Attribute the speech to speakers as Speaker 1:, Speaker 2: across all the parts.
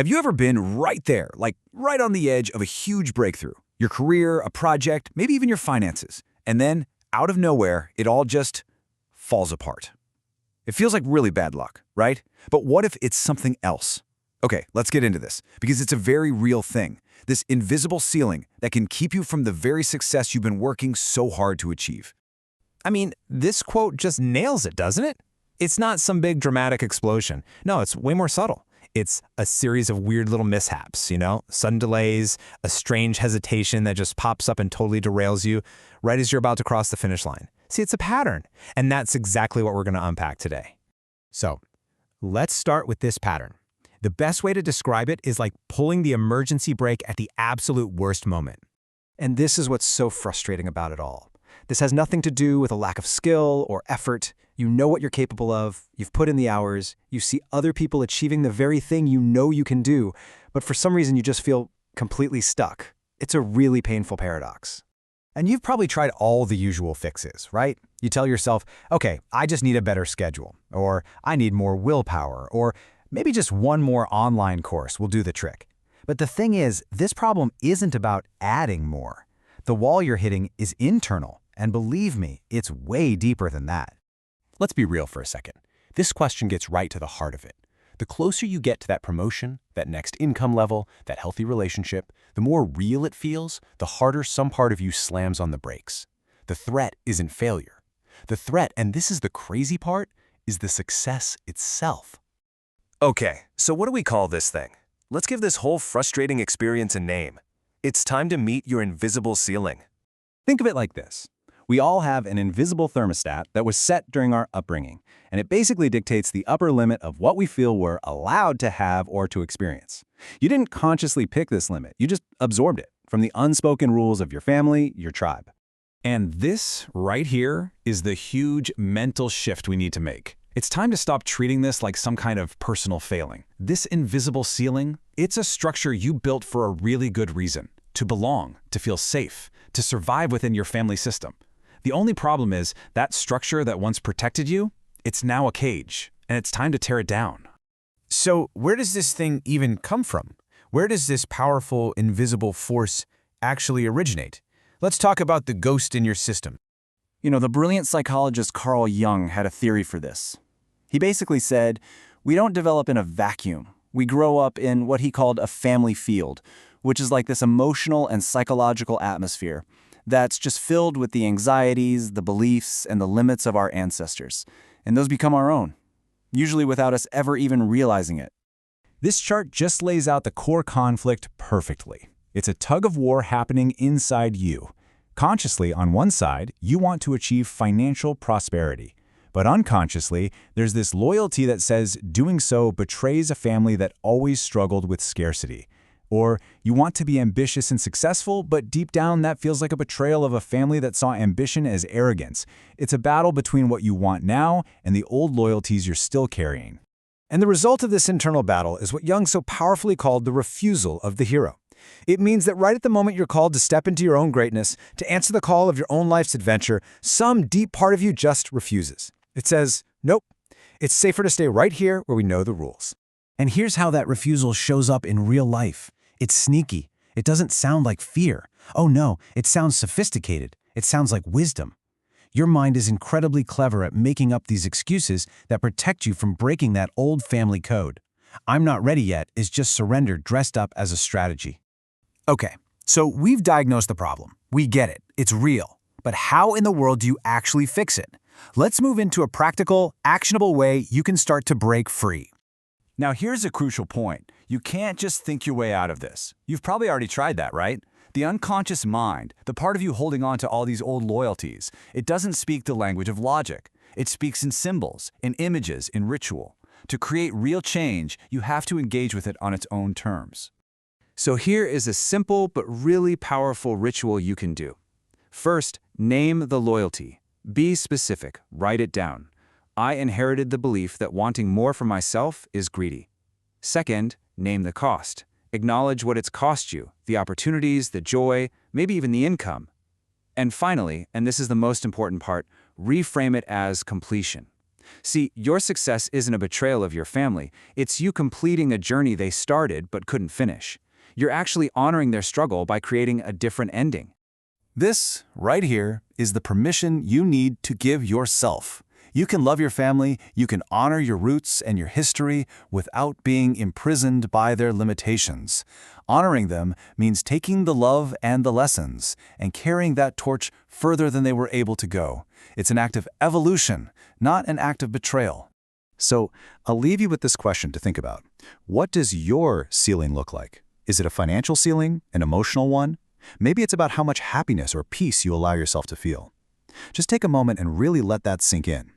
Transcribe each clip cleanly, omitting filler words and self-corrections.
Speaker 1: Have you ever been right there, like right on the edge of a huge breakthrough? Your career, a project, maybe even your finances. And then, out of nowhere, it all just falls apart. It feels like really bad luck, right? But what if it's something else? Okay, let's get into this, because it's a very real thing. This invisible ceiling that can keep you from the very success you've been working so hard to achieve.
Speaker 2: I mean, this quote just nails it, doesn't it? It's not some big dramatic explosion. No, it's way more subtle. It's a series of weird little mishaps, sudden delays, a strange hesitation that just pops up and totally derails you right as you're about to cross the finish line. See, it's a pattern, and that's exactly what we're going to unpack today. So, let's start with this pattern. The best way to describe it is like pulling the emergency brake at the absolute worst moment.
Speaker 3: And this is what's so frustrating about it all. This has nothing to do with a lack of skill or effort. You know what you're capable of, you've put in the hours, you see other people achieving the very thing you know you can do, but for some reason you just feel completely stuck. It's a really painful paradox.
Speaker 2: And you've probably tried all the usual fixes, right? You tell yourself, okay, I just need a better schedule, or I need more willpower, or maybe just one more online course will do the trick. But the thing is, this problem isn't about adding more. The wall you're hitting is internal, and believe me, it's way deeper than that.
Speaker 4: Let's be real for a second. This question gets right to the heart of it. The closer you get to that promotion, that next income level, that healthy relationship, the more real it feels, the harder some part of you slams on the brakes. The threat isn't failure. The threat, and this is the crazy part, is the success itself.
Speaker 5: Okay, so what do we call this thing? Let's give this whole frustrating experience a name. It's time to meet your invisible ceiling.
Speaker 3: Think of it like this. We all have an invisible thermostat that was set during our upbringing, and it basically dictates the upper limit of what we feel we're allowed to have or to experience. You didn't consciously pick this limit, you just absorbed it from the unspoken rules of your family, your tribe.
Speaker 1: And this right here is the huge mental shift we need to make. It's time to stop treating this like some kind of personal failing. This invisible ceiling, it's a structure you built for a really good reason. To belong, to feel safe, to survive within your family system. The only problem is that structure that once protected you, it's now a cage, and it's time to tear it down.
Speaker 2: So where does this thing even come from? Where does this powerful, invisible force actually originate? Let's talk about the ghost in your system.
Speaker 3: The brilliant psychologist Carl Jung had a theory for this. He basically said, we don't develop in a vacuum. We grow up in what he called a family field, which is like this emotional and psychological atmosphere that's just filled with the anxieties, the beliefs, and the limits of our ancestors. And those become our own, usually without us ever even realizing it.
Speaker 1: This chart just lays out the core conflict perfectly. It's a tug-of-war happening inside you. Consciously, on one side, you want to achieve financial prosperity. But unconsciously, there's this loyalty that says doing so betrays a family that always struggled with scarcity. Or you want to be ambitious and successful, but deep down that feels like a betrayal of a family that saw ambition as arrogance. It's a battle between what you want now and the old loyalties you're still carrying.
Speaker 2: And the result of this internal battle is what Jung so powerfully called the refusal of the hero. It means that right at the moment you're called to step into your own greatness, to answer the call of your own life's adventure, some deep part of you just refuses. It says, nope, it's safer to stay right here where we know the rules. And here's how that refusal shows up in real life. It's sneaky. It doesn't sound like fear. Oh no, it sounds sophisticated. It sounds like wisdom. Your mind is incredibly clever at making up these excuses that protect you from breaking that old family code. I'm not ready yet is just surrender dressed up as a strategy. Okay, so we've diagnosed the problem. We get it. It's real. But how in the world do you actually fix it? Let's move into a practical, actionable way you can start to break free.
Speaker 1: Now here's a crucial point. You can't just think your way out of this. You've probably already tried that, right? The unconscious mind, the part of you holding on to all these old loyalties, it doesn't speak the language of logic. It speaks in symbols, in images, in ritual. To create real change, you have to engage with it on its own terms. So here is a simple but really powerful ritual you can do. First, name the loyalty. Be specific. Write it down. I inherited the belief that wanting more for myself is greedy. Second, name the cost. Acknowledge what it's cost you, the opportunities, the joy, maybe even the income. And finally, and this is the most important part, reframe it as completion. See, your success isn't a betrayal of your family. It's you completing a journey they started but couldn't finish. You're actually honoring their struggle by creating a different ending.
Speaker 5: This, right here, is the permission you need to give yourself. You can love your family, you can honor your roots and your history without being imprisoned by their limitations. Honoring them means taking the love and the lessons and carrying that torch further than they were able to go. It's an act of evolution, not an act of betrayal.
Speaker 2: So, I'll leave you with this question to think about. What does your ceiling look like? Is it a financial ceiling, an emotional one? Maybe it's about how much happiness or peace you allow yourself to feel. Just take a moment and really let that sink in.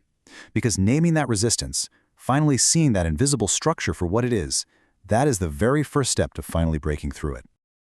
Speaker 2: Because naming that resistance, finally seeing that invisible structure for what it is, that is the very first step to finally breaking through it.